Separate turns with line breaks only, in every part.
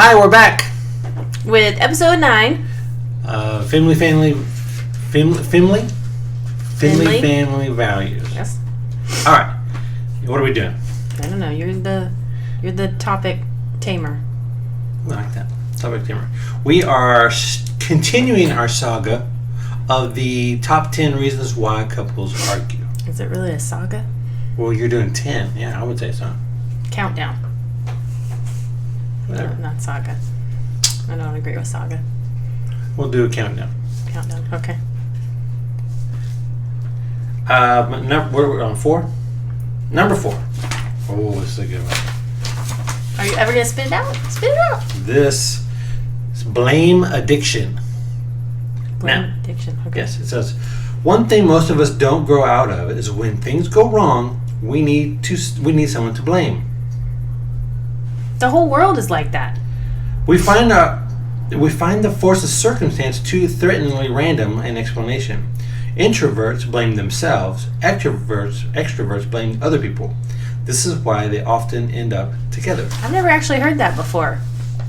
Hi, we're back
with episode 9.
Family values.
Yes.
All right. What are we doing?
I don't know. You're the topic tamer.
I like that. Topic tamer. We are continuing our saga of the top 10 reasons why couples argue.
Is it really a saga?
Well, you're doing 10. Yeah, I would say so.
Countdown.
Whatever.
No, not saga. I don't agree with saga.
We'll do a countdown.
Countdown. Okay.
We're on 4? Number 4. Oh, this is a good one.
Are you ever going to spit it out? Spit it out.
This is blame addiction.
Blame addiction. Okay.
Yes, it says, one thing most of us don't grow out of is when things go wrong, we need someone to blame.
The whole world is like that.
We find the force of circumstance too threateningly random an explanation. Introverts blame themselves. Extroverts blame other people. This is why they often end up together.
I've never actually heard that before.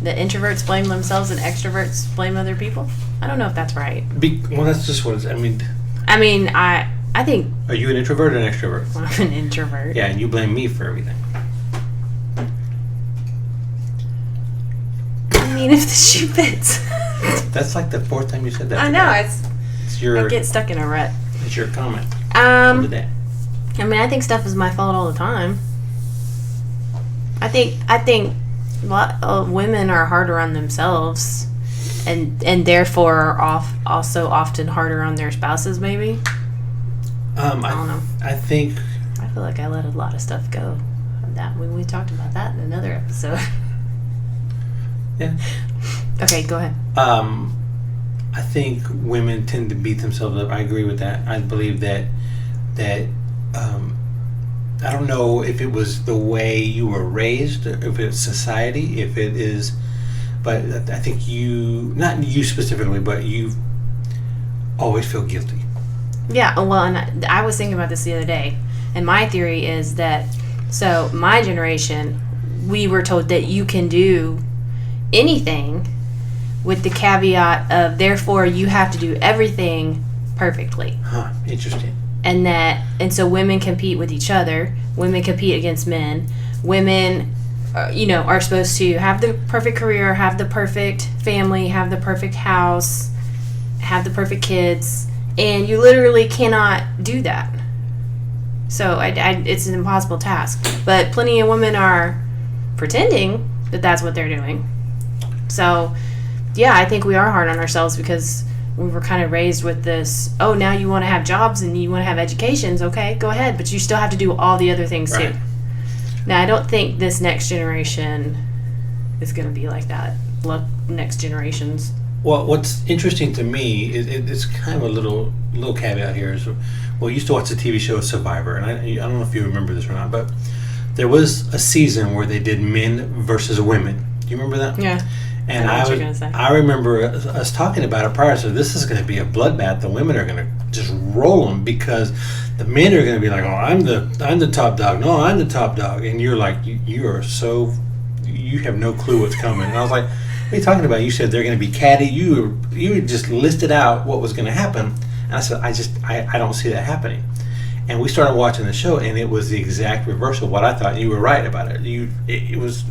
That introverts blame themselves and extroverts blame other people. I don't know if that's right.
Well, that's just what it's. I
think.
Are you an introvert or an extrovert?
I'm an introvert.
Yeah, and you blame me for everything.
I mean, if the shoe fits.
That's like the 4th time you said that.
I know.
It's your.
I get stuck in a rut.
It's your comment. Of the day.
I think stuff is my fault all the time. I think a lot of women are harder on themselves, and therefore are also often harder on their spouses. Maybe. I don't know. I
feel
like I let a lot of stuff go. That we talked about that in another episode.
Yeah.
Okay, go ahead.
I think women tend to beat themselves up. I agree with that. I believe that I don't know if it was the way you were raised, or if it's society, if it is, but I think not you specifically, but you always feel guilty.
Yeah, well, and I was thinking about this the other day, and my theory is that, so my generation, we were told that you can do anything with the caveat of, therefore, you have to do everything perfectly.
Huh, interesting.
And so women compete with each other. Women compete against men. Women, are supposed to have the perfect career, have the perfect family, have the perfect house, have the perfect kids, and you literally cannot do that. So it's an impossible task. But plenty of women are pretending that that's what they're doing. So, yeah, I think we are hard on ourselves because we were kind of raised with this, now you want to have jobs and you want to have educations, okay, go ahead, but you still have to do all the other things too. Now, I don't think this next generation is going to be like that. Look, next generations.
Well, what's interesting to me is it's kind of a little caveat here. Is, I used to watch the TV show Survivor, and I don't know if you remember this or not, but there was a season where they did men versus women. Do you remember that?
Yeah.
And I remember us talking about it prior. So this is going to be a bloodbath. The women are going to just roll them because the men are going to be like, "Oh, I'm the top dog. No, I'm the top dog." And you're like, you have no clue what's coming. And I was like, "What are you talking about?" You said they're going to be catty. You just listed out what was going to happen, and I said, I don't see that happening. And we started watching the show, and it was the exact reverse of what I thought. You were right about it. It was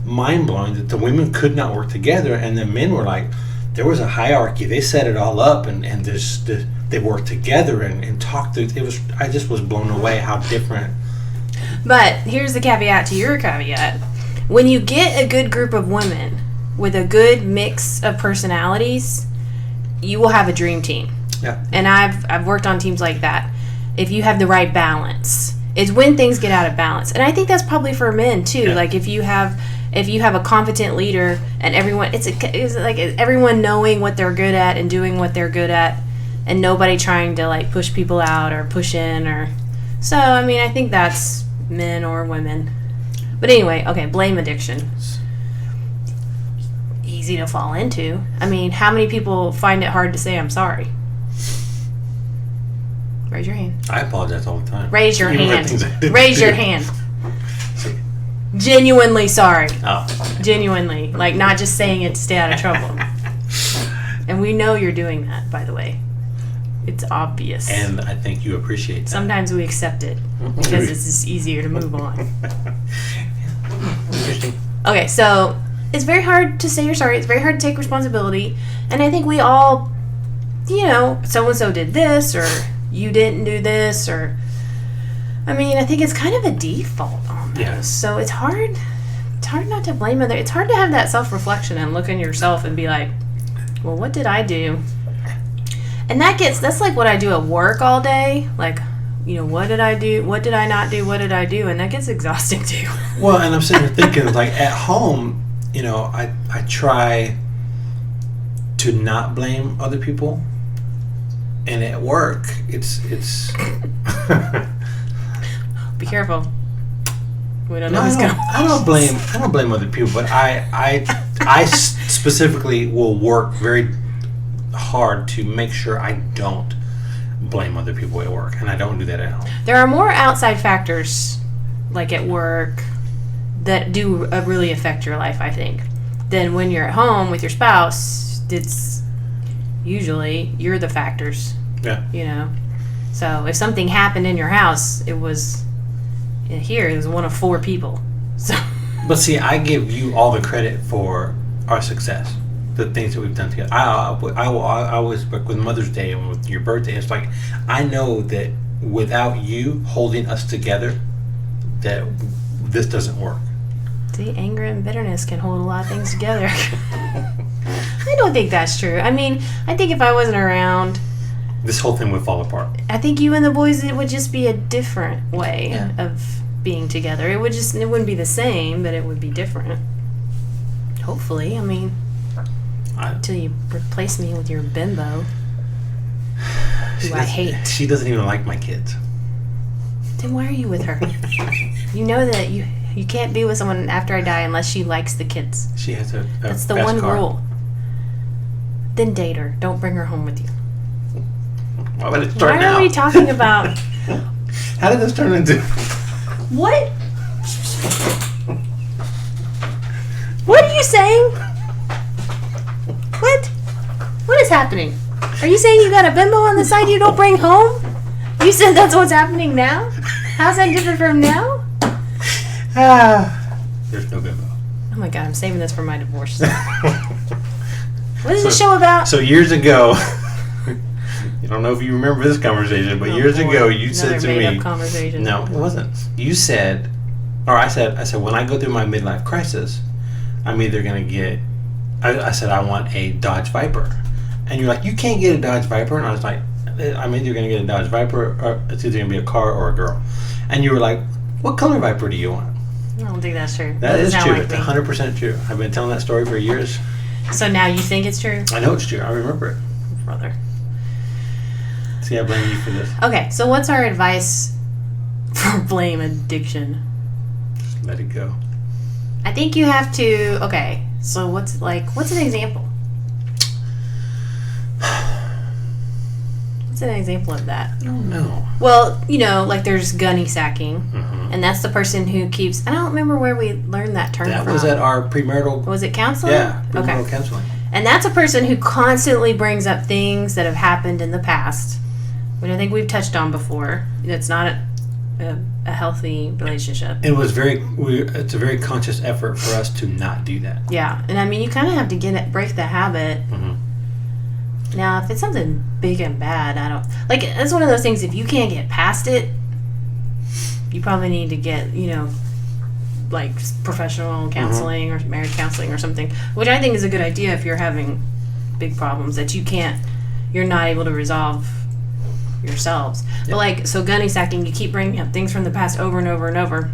mind-blowing that the women could not work together, and the men were like, there was a hierarchy. They set it all up, and they worked together and talked through. I just was blown away how different.
But here's the caveat to your caveat. When you get a good group of women with a good mix of personalities, you will have a dream team.
Yeah. And
I've worked on teams like that. If you have the right balance, it's when things get out of balance. And I think that's probably for men too. Yeah. Like if you have a competent leader and everyone, it's like everyone knowing what they're good at and doing what they're good at, and nobody trying to like push people out or push in or. So I think that's men or women. But anyway, okay, blame addiction. Easy to fall into. How many people find it hard to say I'm sorry? Raise your hand.
I apologize all the time.
Raise your hand. Raise your hand. Genuinely sorry.
Oh.
Genuinely. Like, not just saying it to stay out of trouble. And we know you're doing that, by the way. It's obvious.
And I think you appreciate that.
Sometimes we accept it because it's just easier to move on.
Interesting.
Okay, so it's very hard to say you're sorry. It's very hard to take responsibility. And I think we all, so-and-so did this, or you didn't do this, or... I mean, I think it's kind of a default almost.
Yeah.
So it's hard not to blame other. It's hard to have that self-reflection and look in yourself and be like, well, what did I do? And that's like what I do at work all day. Like, what did I do? What did I not do? What did I do? And that gets exhausting too.
Well, and I'm sitting here thinking, like, at home, I try to not blame other people. And at work, it's
be careful. We don't know who's going.
I don't blame other people, but I specifically will work very hard to make sure I don't blame other people at work, and I don't do that at home.
There are more outside factors, like at work, that do really affect your life, I think, than when you're at home with your spouse. It's usually you're the factors.
Yeah.
So if something happened in your house, it was one of 4 people. So.
But see, I give you all the credit for our success. The things that we've done together. I always, with Mother's Day and with your birthday, it's like, I know that without you holding us together, that this doesn't work.
See, anger and bitterness can hold a lot of things together. I don't think that's true. I mean, I think if I wasn't around,
this whole thing would fall apart.
I think you and the boys, it would just be a different way of being together. It wouldn't be the same, but it would be different. Hopefully, I mean... Until you replace me with your bimbo, who I hate.
She doesn't even like my kids.
Then why are you with her? You know that you can't be with someone after I die unless she likes the kids.
She has a
That's the
fast
one
car.
rule. Then date her. Don't bring her home with you.
Why would it start
Why
now?
are we talking about...
How did this turn into...
What? What are you saying? What is happening? Are you saying you got a bimbo on the side you don't bring home? You said that's what's happening now? How's that different from now?
There's no bimbo.
Oh my God, I'm saving this for my divorce. What is the show about?
So years ago, I don't know if you remember this conversation, but years ago you said to me...
Conversation.
No, it wasn't. You said, or I said, when I go through my midlife crisis, I'm either going to get... I said, I want a Dodge Viper. And you're like, you can't get a Dodge Viper. And I was like, I'm either going to get a Dodge Viper, or it's either going to be a car or a girl. And you were like, what color Viper do you want?
I don't think that's true.
That is true. It's 100% true. I've been telling that story for years.
So now you think it's true?
I know it's true. I remember it.
Brother.
See, I blame you for this.
Okay, so what's our advice for blame addiction?
Just let it go.
I think you have to... Okay, so what's an example? What's an example of that?
I don't know.
Well, like there's gunny sacking, and that's the person who keeps... I don't remember where we learned that term from.
That was at our premarital...
Was it counseling?
Yeah, premarital counseling.
And that's a person who constantly brings up things that have happened in the past, which I think we've touched on before. It's not a healthy relationship.
It was it's a very conscious effort for us to not do that.
Yeah, and I mean, you kind of have to break the habit. Mm-hmm. Now, if it's something big and bad, I don't... Like, it's one of those things, if you can't get past it, you probably need to get, like professional counseling or marriage counseling or something, which I think is a good idea if you're having big problems that you're not able to resolve yourselves. Yep. But like, so gunny sacking, you keep bringing up things from the past over and over and over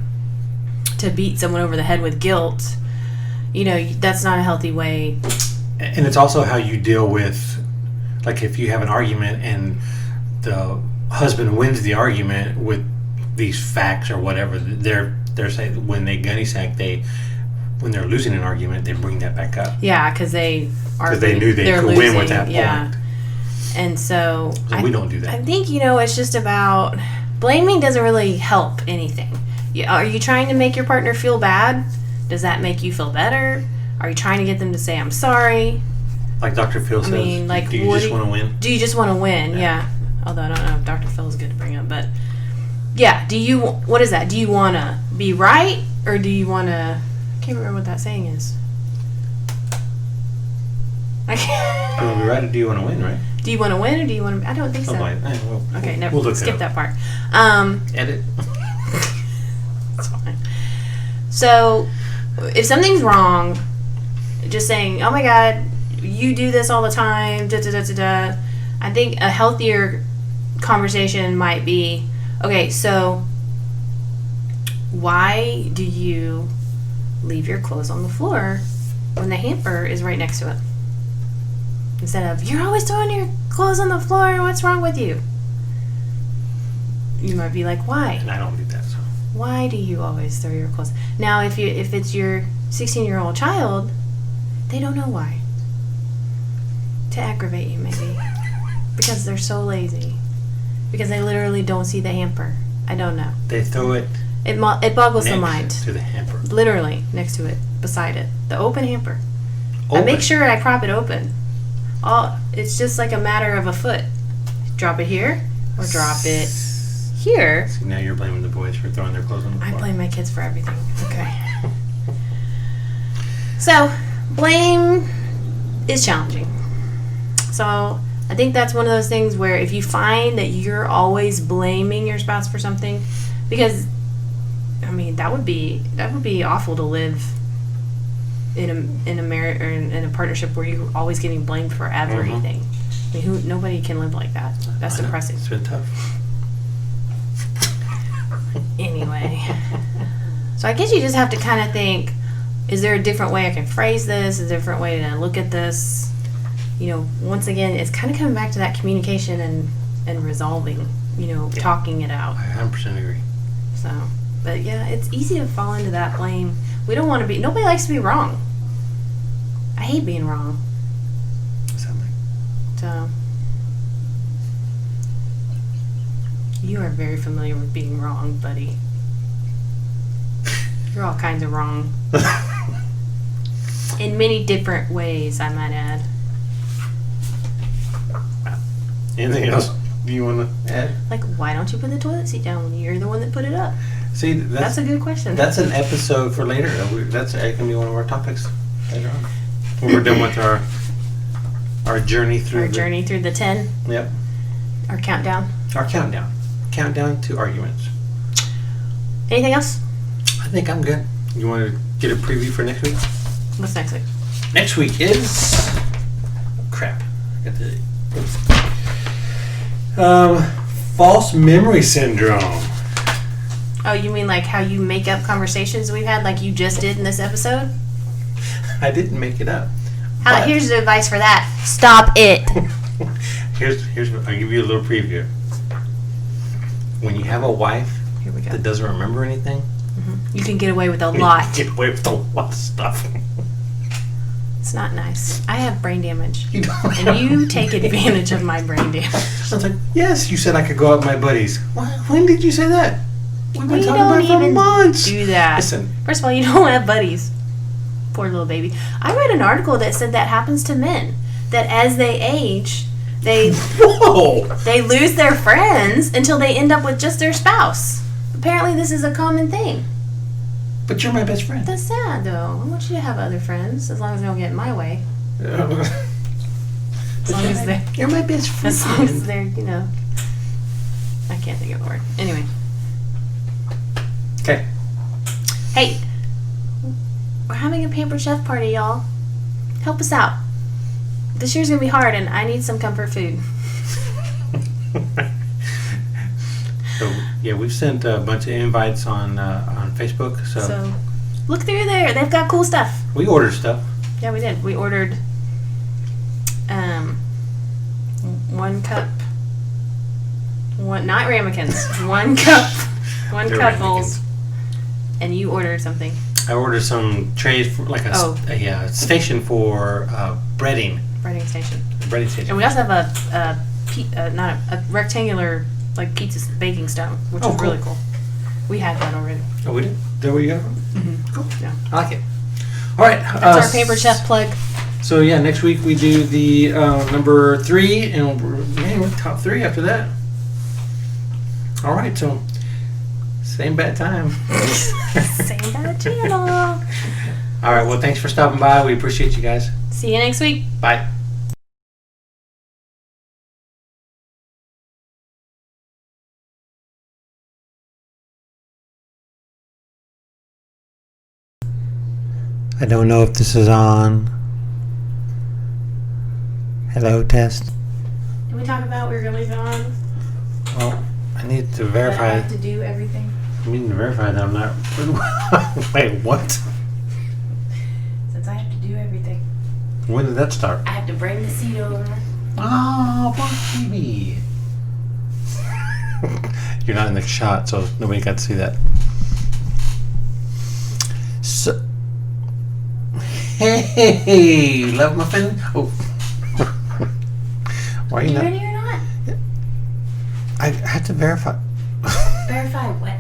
to beat someone over the head with guilt. That's not a healthy way.
And it's also how you deal with, like, if you have an argument and the husband wins the argument with these facts or whatever, they're saying when they gunny sack, when they're losing an argument, they bring that back up.
Yeah, because they
knew they could win with that point.
And so
we don't do that.
I think it's just about blaming doesn't really help anything. Are you trying to make your partner feel bad? Does that make you feel better? Are you trying to get them to say, I'm sorry?
Like Dr. Phil says, do you just want to win?
Do you just want to win? Yeah. Although I don't know if Dr. Phil is good to bring up, but yeah. What is that? Do you want to be right, or do you want to? I can't remember what that saying is.
Do you want to be right, or do you want to win? Right?
Do you want to win, or do you want to? I don't think so. Okay, never. We'll skip that part.
Edit.
That's fine. So, if something's wrong, just saying, "Oh my God, you do this all the time." Da da da da da. I think a healthier conversation might be, okay, so why do you leave your clothes on the floor when the hamper is right next to it? Instead of, you're always throwing your clothes on the floor, what's wrong with you? You might be like, why?
And I don't do that, so.
Why do you always throw your clothes? Now, if it's your 16-year-old child, they don't know why. To aggravate you, maybe. Because they're so lazy. Because they literally don't see the hamper. I don't know.
They throw it.
It boggles the mind.
Next to the hamper.
Literally next to it, beside it, the open hamper.
Open.
I make sure I prop it open. It's just like a matter of a foot. Drop it here or drop it here.
See, now you're blaming the boys for throwing their clothes on the floor.
I blame my kids for everything. Okay. So, blame is challenging. So, I think that's one of those things where if you find that you're always blaming your spouse for something, because I mean that would be awful to live in a marriage or in a partnership where you're always getting blamed for everything. I mean, nobody can live like that. That's depressing.
It's been tough.
Anyway, so I guess you just have to kind of think: is there a different way I can phrase this? A different way to look at this? You know, once again, it's kind of coming back to that communication and resolving, talking it out.
I 100% agree.
So, but yeah, it's easy to fall into that blame. We don't want to be, nobody likes to be wrong. I hate being wrong.
Sadly.
So, you are very familiar with being wrong, buddy. You're all kinds of wrong. In many different ways, I might add.
Anything else you want to add?
Like, why don't you put the toilet seat down when you're the one that put it up?
See,
that's a good question.
That's an episode for later. That's going to be one of our topics later on. When we're done with our journey through
the 10.
Yep.
Our countdown.
Countdown to arguments.
Anything else?
I think I'm good. You want to get a preview for next week?
What's next week?
Next week is crap. I got the false memory syndrome.
Oh, you mean like how you make up conversations we've had, like you just did in this episode?
I didn't make it up.
Here's the advice for that: stop it.
Here's I'll give you a little preview. When you have a wife that doesn't remember anything,
you can get away with a lot.
Get away with a lot of stuff.
It's not nice. I have brain damage.
You don't.
And you take advantage of my brain damage.
I was like, yes, you said I could go out with my buddies. When did you say that? We've been talking about it for months.
Do that.
Listen.
First of all, you don't have buddies. Poor little baby. I read an article that said that happens to men. That as they age, they lose their friends until they end up with just their spouse. Apparently this is a common thing.
But you're my best friend.
That's sad, though. I want you to have other friends, as long as they don't get in my way.
You're my best friend.
As long as they're, I can't think of the word. Anyway.
Okay.
Hey, we're having a Pampered Chef party, y'all. Help us out. This year's going to be hard, and I need some comfort food.
So, yeah, we've sent a bunch of invites on Facebook. So
look through there. They've got cool stuff.
We ordered stuff.
Yeah, we did. We ordered 1 cup. Not ramekins. 1 cup. 1 cupfuls. And you ordered something.
I ordered some trays for a station for breading.
Breading station.
Breading station.
And we also have a rectangular like pizza baking stone, which
Oh,
is
cool.
really cool. We had that already.
Oh, we did? Is that where you got it from?
Mm-hmm.
Cool.
Yeah.
I like it. All right.
That's our Pampered Chef plug.
So, yeah, next week we do the number 3, and we're top 3 after that. All right, so same bad time.
Same bad channel.
All right, well, thanks for stopping by. We appreciate you guys.
See you next week.
Bye. I don't know if this is on. Hello, test.
Did we talk about we were going to leave it on?
Well, I need to
That I
verify.
have to do everything.
I need to verify that I'm not. Wait, what?
Since I have to do everything.
When did that start?
I have to bring the seat over.
Oh, poor baby. You're not in the shot, so nobody got to see that. So, hey, love muffin. Oh, why are
Are
you
you
not?
ready or not?
I have to verify
Verify what?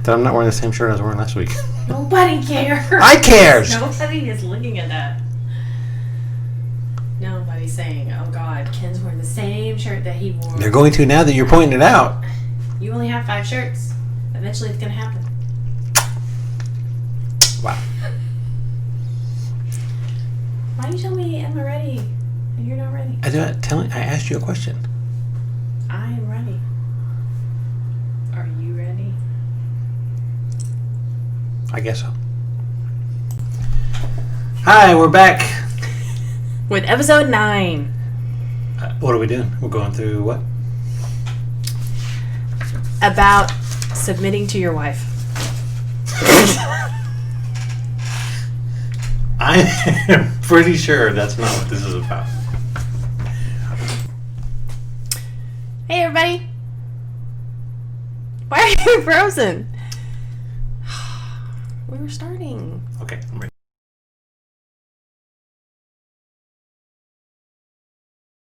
that I'm not wearing the same shirt I was wearing last week.
Nobody cares.
I cares.
Nobody is looking at that. Nobody's saying, oh God, Ken's wearing the same shirt that he wore.
They're going to now that you're pointing it out.
You only have 5 shirts. Eventually it's going to happen.
Wow.
Why you tell me am I ready and you're not ready?
I asked you a question.
I am ready. Are you ready?
I guess so. Hi, we're back.
With episode 9.
What are we doing? We're going through what?
About submitting to your wife.
I am pretty sure that's not what this is about.
Hey everybody. Why are you frozen? We were starting.
Okay, I'm ready.